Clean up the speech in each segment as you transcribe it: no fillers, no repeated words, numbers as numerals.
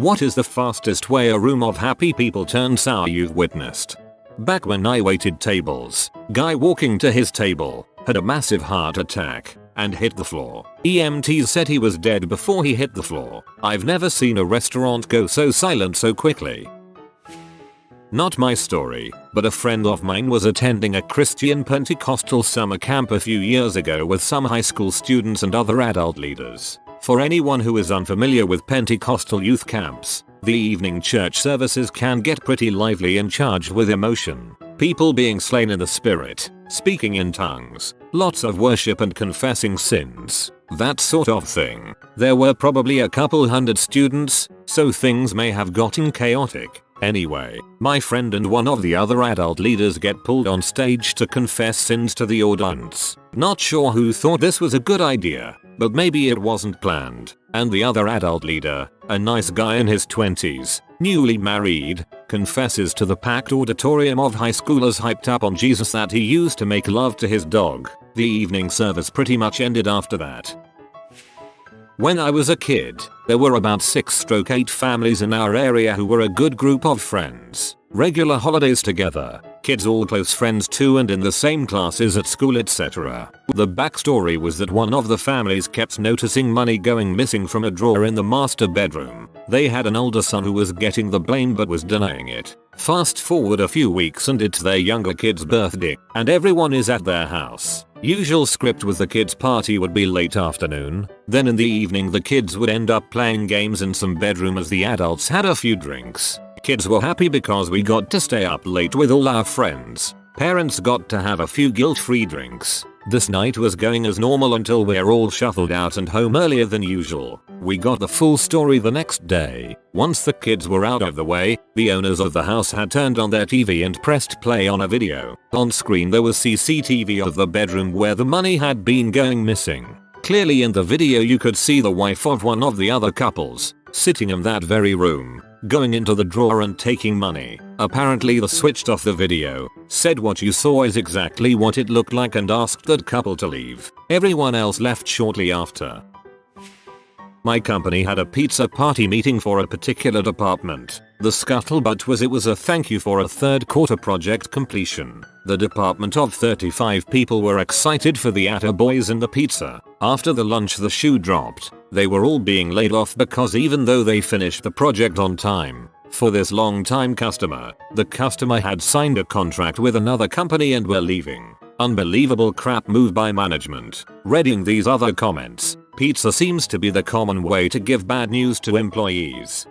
What is the fastest way a room of happy people turns sour you've witnessed? Back when I waited tables, guy walking to his table had a massive heart attack and hit the floor. EMTs said he was dead before he hit the floor. I've never seen a restaurant go so silent so quickly. Not my story, but a friend of mine was attending a Christian Pentecostal summer camp a few years ago with some high school students and other adult leaders. For anyone who is unfamiliar with Pentecostal youth camps, the evening church services can get pretty lively and charged with emotion. People being slain in the spirit, speaking in tongues, lots of worship and confessing sins, that sort of thing. There were probably a couple hundred students, so things may have gotten chaotic. Anyway, my friend and one of the other adult leaders get pulled on stage to confess sins to the audience. Not sure who thought this was a good idea, but maybe it wasn't planned. And the other adult leader, a nice guy in his 20s, newly married, confesses to the packed auditorium of high schoolers hyped up on Jesus that he used to make love to his dog. The evening service pretty much ended after that. When I was a kid, there were about 6-8 families in our area who were a good group of friends. Regular holidays together, kids all close friends too and in the same classes at school etc. The backstory was that one of the families kept noticing money going missing from a drawer in the master bedroom. They had an older son who was getting the blame but was denying it. Fast forward a few weeks and it's their younger kid's birthday, and everyone is at their house. Usual script was the kids' party would be late afternoon, then in the evening the kids would end up playing games in some bedroom as the adults had a few drinks. Kids were happy because we got to stay up late with all our friends. Parents got to have a few guilt-free drinks. This night was going as normal until we're all shuffled out and home earlier than usual. We got the full story the next day. Once the kids were out of the way, the owners of the house had turned on their TV and pressed play on a video. On screen there was CCTV of the bedroom where the money had been going missing. Clearly in the video you could see the wife of one of the other couples, sitting in that very room, going into the drawer and taking money. Apparently the switched off the video, said what you saw is exactly what it looked like and asked that couple to leave. Everyone else left shortly after. My company had a pizza party meeting for a particular department. The scuttlebutt was it was a thank you for a third quarter project completion. The department of 35 people were excited for the attaboys and the pizza. After the lunch the shoe dropped. They were all being laid off because even though they finished the project on time, for this long-time customer, the customer had signed a contract with another company and were leaving. Unbelievable crap move by management. Reading these other comments, pizza seems to be the common way to give bad news to employees.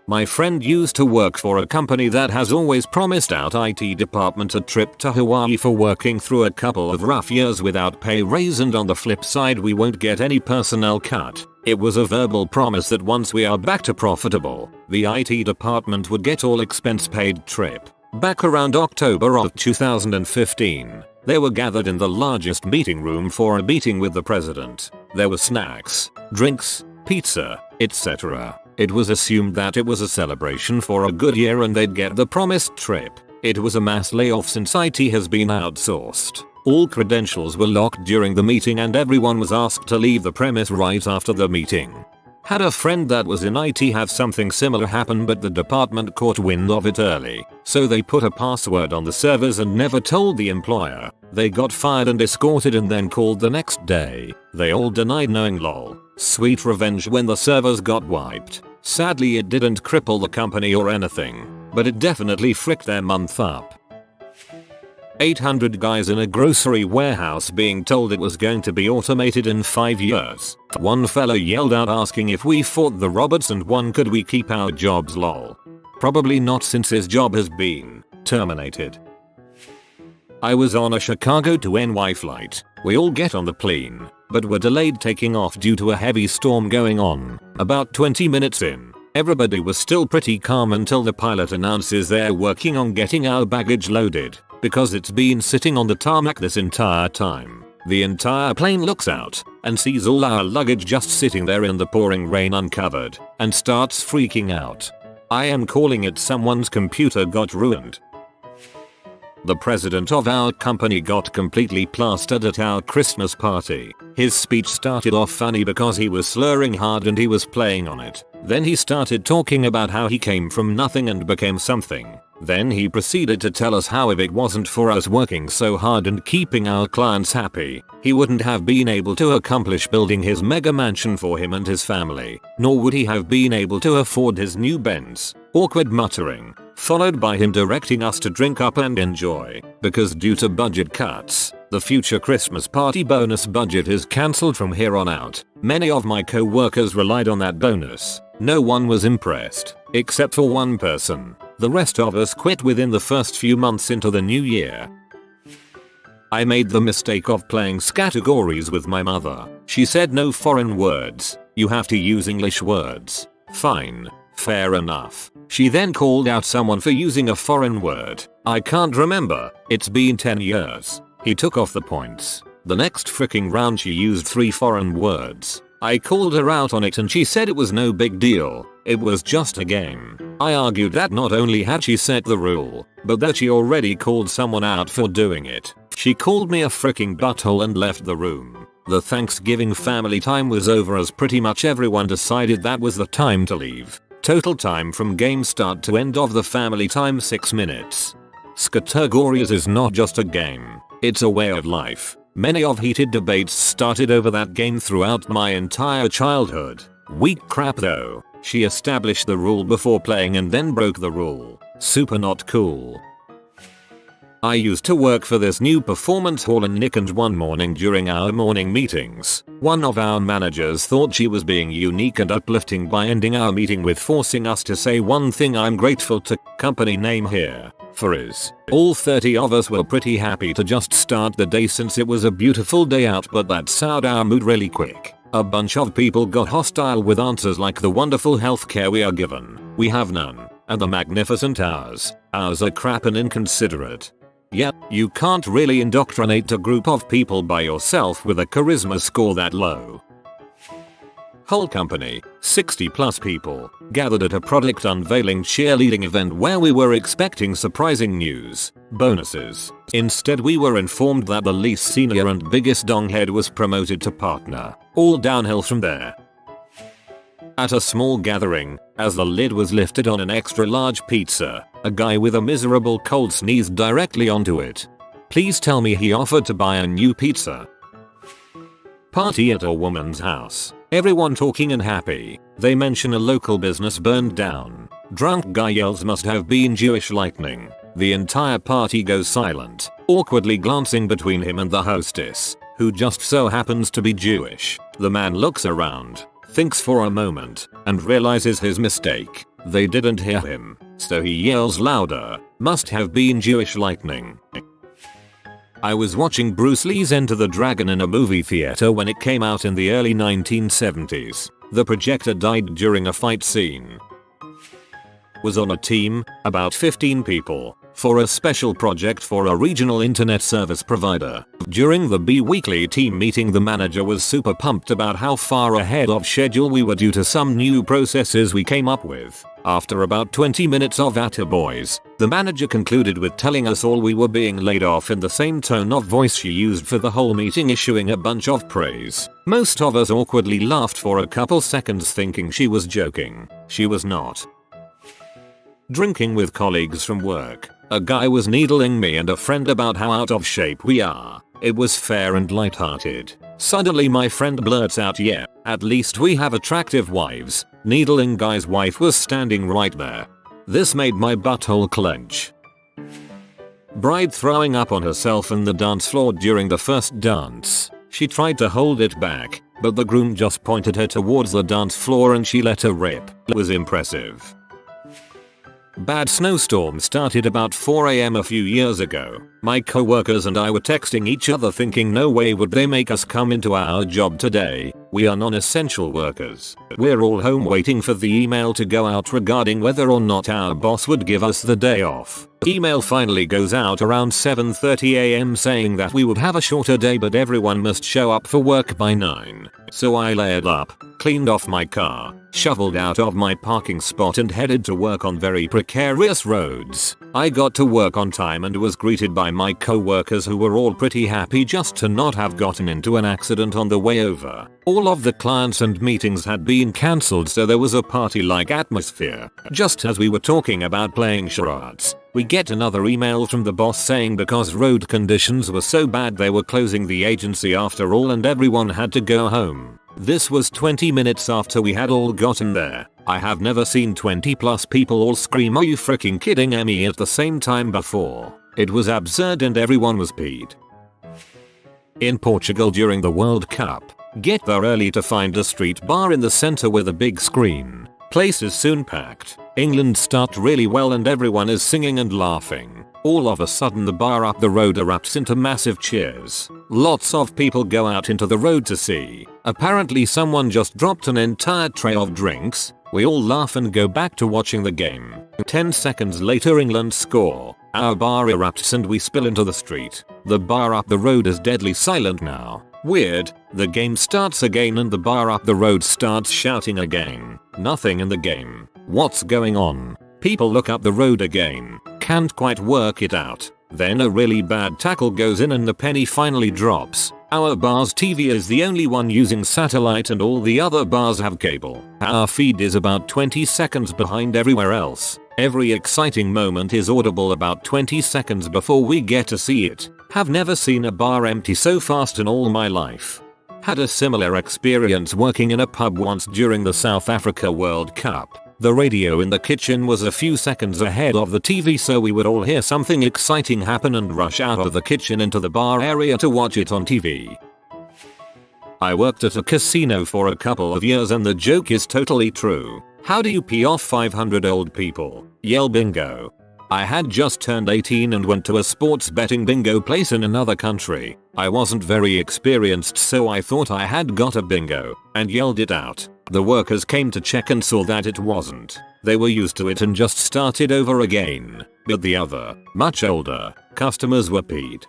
My friend used to work for a company that has always promised our IT department a trip to Hawaii for working through a couple of rough years without pay raise, and on the flip side we won't get any personnel cut. It was a verbal promise that once we are back to profitable, the IT department would get all expense paid trip. Back around October of 2015, they were gathered in the largest meeting room for a meeting with the president. There were snacks, drinks, pizza, etc. It was assumed that it was a celebration for a good year and they'd get the promised trip. It was a mass layoff since IT has been outsourced. All credentials were locked during the meeting and everyone was asked to leave the premise right after the meeting. Had a friend that was in IT have something similar happen, but the department caught wind of it early, so they put a password on the servers and never told the employer. They got fired and escorted and then called the next day. They all denied knowing. Lol. Sweet revenge when the servers got wiped. Sadly it didn't cripple the company or anything, but it definitely fricked their month up. 800 guys in a grocery warehouse being told it was going to be automated in 5 years. One fellow yelled out asking if we fought the robots and one could we keep our jobs. Lol. Probably not since his job has been terminated. I was on a Chicago to NY flight. We all get on the plane, but were delayed taking off due to a heavy storm going on. About 20 minutes in, everybody was still pretty calm until the pilot announces they're working on getting our baggage loaded, because it's been sitting on the tarmac this entire time. The entire plane looks out and sees all our luggage just sitting there in the pouring rain uncovered and starts freaking out. I am calling it someone's computer got ruined. The president of our company got completely plastered at our Christmas party. His speech started off funny because he was slurring hard and he was playing on it. Then he started talking about how he came from nothing and became something. Then he proceeded to tell us how if it wasn't for us working so hard and keeping our clients happy, he wouldn't have been able to accomplish building his mega mansion for him and his family, nor would he have been able to afford his new Benz. Awkward muttering, followed by him directing us to drink up and enjoy, because due to budget cuts, the future Christmas party bonus budget is cancelled from here on out. Many of my co-workers relied on that bonus. No one was impressed, except for one person. The rest of us quit within the first few months into the new year. I made the mistake of playing categories with my mother. She said no foreign words. You have to use English words. Fine. Fair enough. She then called out someone for using a foreign word. I can't remember. It's been 10 years. He took off the points. The next freaking round she used 3 foreign words. I called her out on it and she said it was no big deal. It was just a game. I argued that not only had she set the rule, but that she already called someone out for doing it. She called me a freaking butthole and left the room. The Thanksgiving family time was over as pretty much everyone decided that was the time to leave. Total time from game start to end of the family time 6 minutes. Categories is not just a game, it's a way of life. Many of heated debates started over that game throughout my entire childhood. Weak crap though. She established the rule before playing and then broke the rule. Super not cool. I used to work for this new performance hall in Nick, and one morning during our morning meetings, one of our managers thought she was being unique and uplifting by ending our meeting with forcing us to say one thing I'm grateful to, company name here, for is. All 30 of us were pretty happy to just start the day since it was a beautiful day out, but that soured our mood really quick. A bunch of people got hostile with answers like the wonderful healthcare we are given, we have none, and the magnificent ours are crap and inconsiderate. Yeah, you can't really indoctrinate a group of people by yourself with a charisma score that low. Whole company, 60 plus people, gathered at a product unveiling cheerleading event where we were expecting surprising news, bonuses. Instead we were informed that the least senior and biggest donghead was promoted to partner. All downhill from there. At a small gathering, as the lid was lifted on an extra large pizza, a guy with a miserable cold sneezed directly onto it. Please tell me he offered to buy a new pizza. Party at a woman's house. Everyone talking and happy. They mention a local business burned down. Drunk guy yells must have been Jewish lightning. The entire party goes silent, awkwardly glancing between him and the hostess, who just so happens to be Jewish. The man looks around, thinks for a moment, and realizes his mistake. They didn't hear him, so he yells louder, must have been Jewish lightning. I was watching Bruce Lee's Enter the Dragon in a movie theater when it came out in the early 1970s. The projector died during a fight scene. Was on a team, about 15 people, for a special project for a regional internet service provider. During the bi-weekly team meeting, the manager was super pumped about how far ahead of schedule we were due to some new processes we came up with. After about 20 minutes of attaboys, the manager concluded with telling us all we were being laid off in the same tone of voice she used for the whole meeting, issuing a bunch of praise. Most of us awkwardly laughed for a couple seconds thinking she was joking. She was not. Drinking with colleagues from work. A guy was needling me and a friend about how out of shape we are. It was fair and lighthearted. Suddenly my friend blurts out, "Yeah, at least we have attractive wives." Needling guy's wife was standing right there. This made my butthole clench. Bride throwing up on herself on the dance floor during the first dance. She tried to hold it back, but the groom just pointed her towards the dance floor and she let her rip. It was impressive. Bad snowstorm started about 4 AM a few years ago. My co-workers and I were texting each other thinking no way would they make us come into our job today. We are non-essential workers. We're all home waiting for the email to go out regarding whether or not our boss would give us the day off. Email finally goes out around 7:30 AM saying that we would have a shorter day but everyone must show up for work by 9. So I layered up, cleaned off my car, shoveled out of my parking spot and headed to work on very precarious roads. I got to work on time and was greeted by my co-workers who were all pretty happy just to not have gotten into an accident on the way over. All of the clients and meetings had been cancelled, so there was a party-like atmosphere. Just as we were talking about playing charades, we get another email from the boss saying because road conditions were so bad they were closing the agency after all and everyone had to go home. This was 20 minutes after we had all gotten there. I have never seen 20 plus people all scream "Are you freaking kidding me" at the same time before. It was absurd and everyone was peed. In Portugal during the World Cup, get there early to find a street bar in the center with a big screen. Place is soon packed. England start really well and everyone is singing and laughing. All of a sudden the bar up the road erupts into massive cheers. Lots of people go out into the road to see. Apparently someone just dropped an entire tray of drinks. We all laugh and go back to watching the game. 10 seconds later England score. Our bar erupts and we spill into the street. The bar up the road is deadly silent now. Weird. The game starts again and the bar up the road starts shouting again. Nothing in the game. What's going on? People look up the road again. Can't quite work it out. Then a really bad tackle goes in and the penny finally drops. Our bar's TV is the only one using satellite and all the other bars have cable. Our feed is about 20 seconds behind everywhere else. Every exciting moment is audible about 20 seconds before we get to see it. Have never seen a bar empty so fast in all my life. Had a similar experience working in a pub once during the South Africa World Cup. The radio in the kitchen was a few seconds ahead of the TV, so we would all hear something exciting happen and rush out of the kitchen into the bar area to watch it on TV. I worked at a casino for a couple of years and the joke is totally true. How do you pee off 500 old people? Yell bingo. I had just turned 18 and went to a sports betting bingo place in another country. I wasn't very experienced, so I thought I had got a bingo and yelled it out. The workers came to check and saw that it wasn't. They were used to it and just started over again. But the other, much older, customers were peed.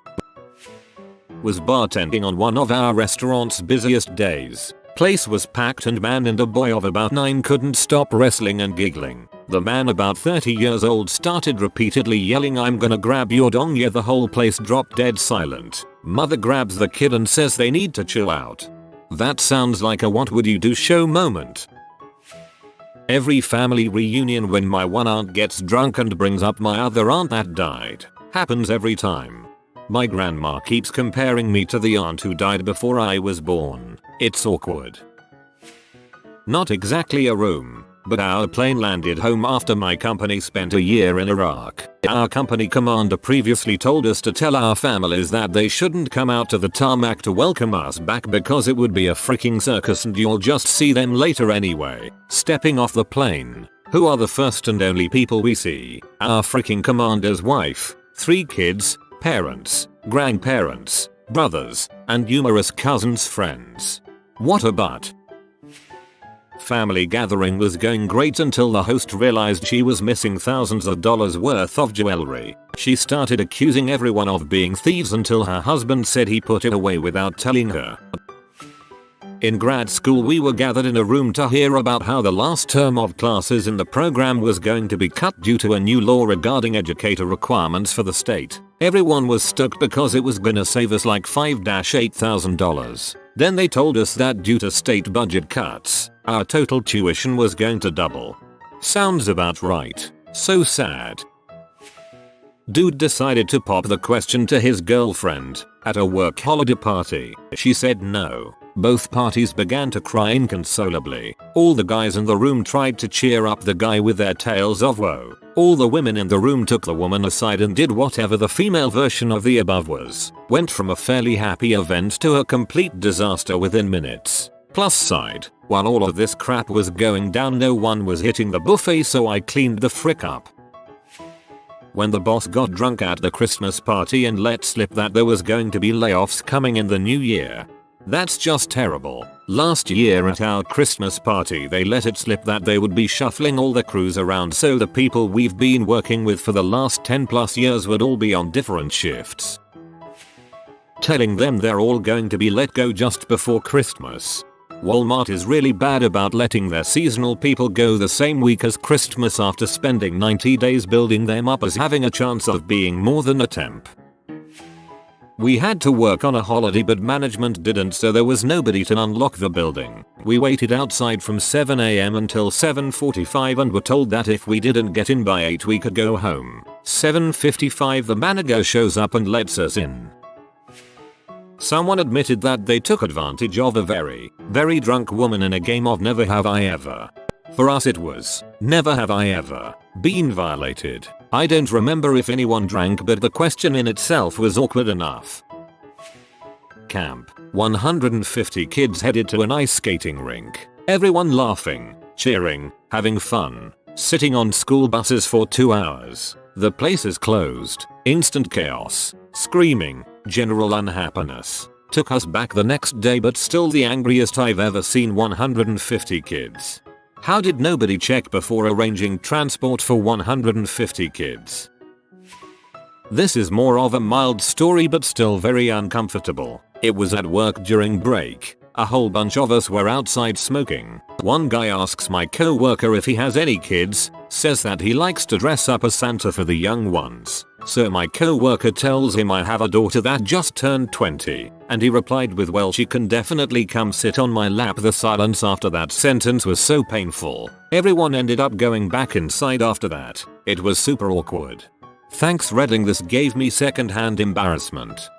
Was bartending on one of our restaurant's busiest days. Place was packed and man and a boy of about 9 couldn't stop wrestling and giggling. The man about 30 years old started repeatedly yelling, "I'm gonna grab your dong." Yeah, the whole place dropped dead silent. Mother grabs the kid and says they need to chill out. That sounds like a what would you do show moment. Every family reunion when my one aunt gets drunk and brings up my other aunt that died. Happens every time. My grandma keeps comparing me to the aunt who died before I was born. It's awkward. Not exactly a room, but our plane landed home after my company spent a year in Iraq. Our company commander previously told us to tell our families that they shouldn't come out to the tarmac to welcome us back because it would be a freaking circus and you'll just see them later anyway. Stepping off the plane, who are the first and only people we see? Our freaking commander's wife, 3 kids, parents, grandparents, brothers, and numerous cousins, friends. What a butt. Family gathering was going great until the host realized she was missing thousands of dollars worth of jewelry. She started accusing everyone of being thieves until her husband said he put it away without telling her. In grad school we were gathered in a room to hear about how the last term of classes in the program was going to be cut due to a new law regarding educator requirements for the state. Everyone was stuck because it was gonna save us like $5,000-8,000. Then they told us that due to state budget cuts, our total tuition was going to double. Sounds about right. So sad. Dude decided to pop the question to his girlfriend at a work holiday party. She said no. Both parties began to cry inconsolably. All the guys in the room tried to cheer up the guy with their tales of woe. All the women in the room took the woman aside and did whatever the female version of the above was. Went from a fairly happy event to a complete disaster within minutes. Plus side, while all of this crap was going down, no one was hitting the buffet, so I cleaned the frick up. When the boss got drunk at the Christmas party and let slip that there was going to be layoffs coming in the new year. That's just terrible. Last year at our Christmas party they let it slip that they would be shuffling all the crews around, so the people we've been working with for the last 10 plus years would all be on different shifts. Telling them they're all going to be let go just before Christmas. Walmart is really bad about letting their seasonal people go the same week as Christmas after spending 90 days building them up as having a chance of being more than a temp. We had to work on a holiday but management didn't, so there was nobody to unlock the building. We waited outside from 7 AM until 7:45 and were told that if we didn't get in by 8 we could go home. 7:55 the manager shows up and lets us in. Someone admitted that they took advantage of a very drunk woman in a game of Never Have I Ever. For us it was, never have I ever been violated. I don't remember if anyone drank, but the question in itself was awkward enough. Camp. 150 kids headed to an ice skating rink. Everyone laughing, cheering, having fun. Sitting on school buses for 2 hours. The place is closed. Instant chaos. Screaming. General unhappiness. Took us back the next day, but still the angriest I've ever seen. 150 kids. How did nobody check before arranging transport for 150 kids? This is more of a mild story but still very uncomfortable. It was at work during break. A whole bunch of us were outside smoking. One guy asks my co-worker if he has any kids, says that he likes to dress up as Santa for the young ones. So my co-worker tells him I have a daughter that just turned 20, and he replied with, well, she can definitely come sit on my lap. The silence after that sentence was so painful. Everyone ended up going back inside after that. It was super awkward. Thanks Redding, this gave me second-hand embarrassment.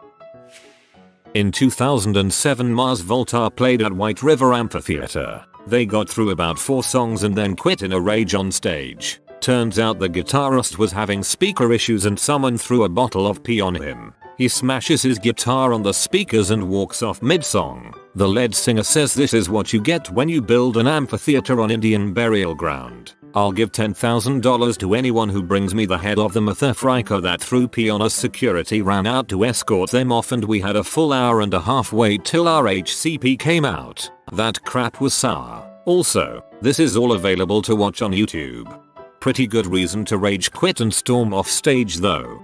In 2007 Mars Volta played at White River Amphitheater. They got through about 4 songs and then quit in a rage on stage. Turns out the guitarist was having speaker issues and someone threw a bottle of pee on him. He smashes his guitar on the speakers and walks off mid-song. The lead singer says, this is what you get when you build an amphitheater on Indian burial ground. I'll give $10,000 to anyone who brings me the head of the motherfucker that threw pee on us. Security ran out to escort them off and we had a full hour and a half wait till our HCP came out. That crap was sour. Also, this is all available to watch on YouTube. Pretty good reason to rage quit and storm off stage though.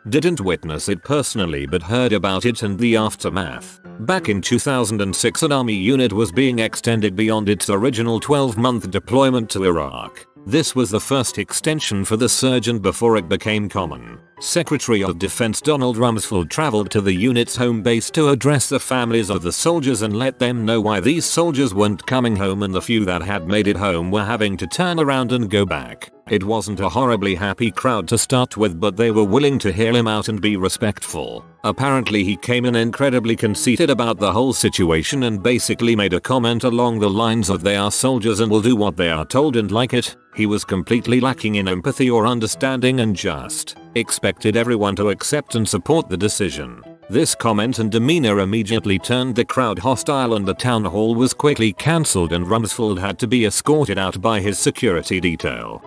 Didn't witness it personally but heard about it and the aftermath. Back in 2006 an army unit was being extended beyond its original 12-month deployment to Iraq. This was the first extension for the surge and before it became common. Secretary of Defense Donald Rumsfeld traveled to the unit's home base to address the families of the soldiers and let them know why these soldiers weren't coming home and the few that had made it home were having to turn around and go back. It wasn't a horribly happy crowd to start with, but they were willing to hear him out and be respectful. Apparently he came in incredibly conceited about the whole situation and basically made a comment along the lines of, they are soldiers and will do what they are told and like it. He was completely lacking in empathy or understanding and just expected everyone to accept and support the decision. This comment and demeanor immediately turned the crowd hostile and the town hall was quickly cancelled and Rumsfeld had to be escorted out by his security detail.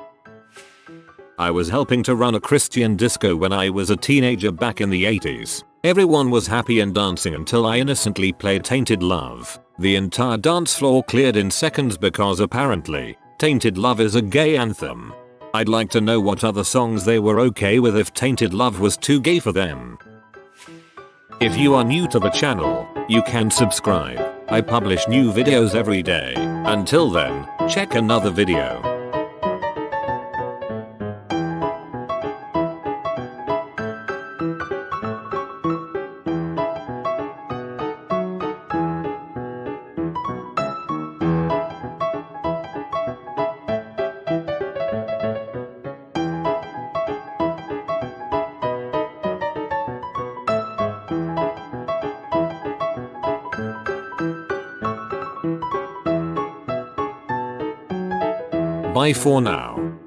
I was helping to run a Christian disco when I was a teenager back in the 80s. Everyone was happy and dancing until I innocently played Tainted Love. The entire dance floor cleared in seconds because apparently, Tainted Love is a gay anthem. I'd like to know what other songs they were okay with if Tainted Love was too gay for them. If you are new to the channel, you can subscribe. I publish new videos every day. Until then, check another video. Bye for now.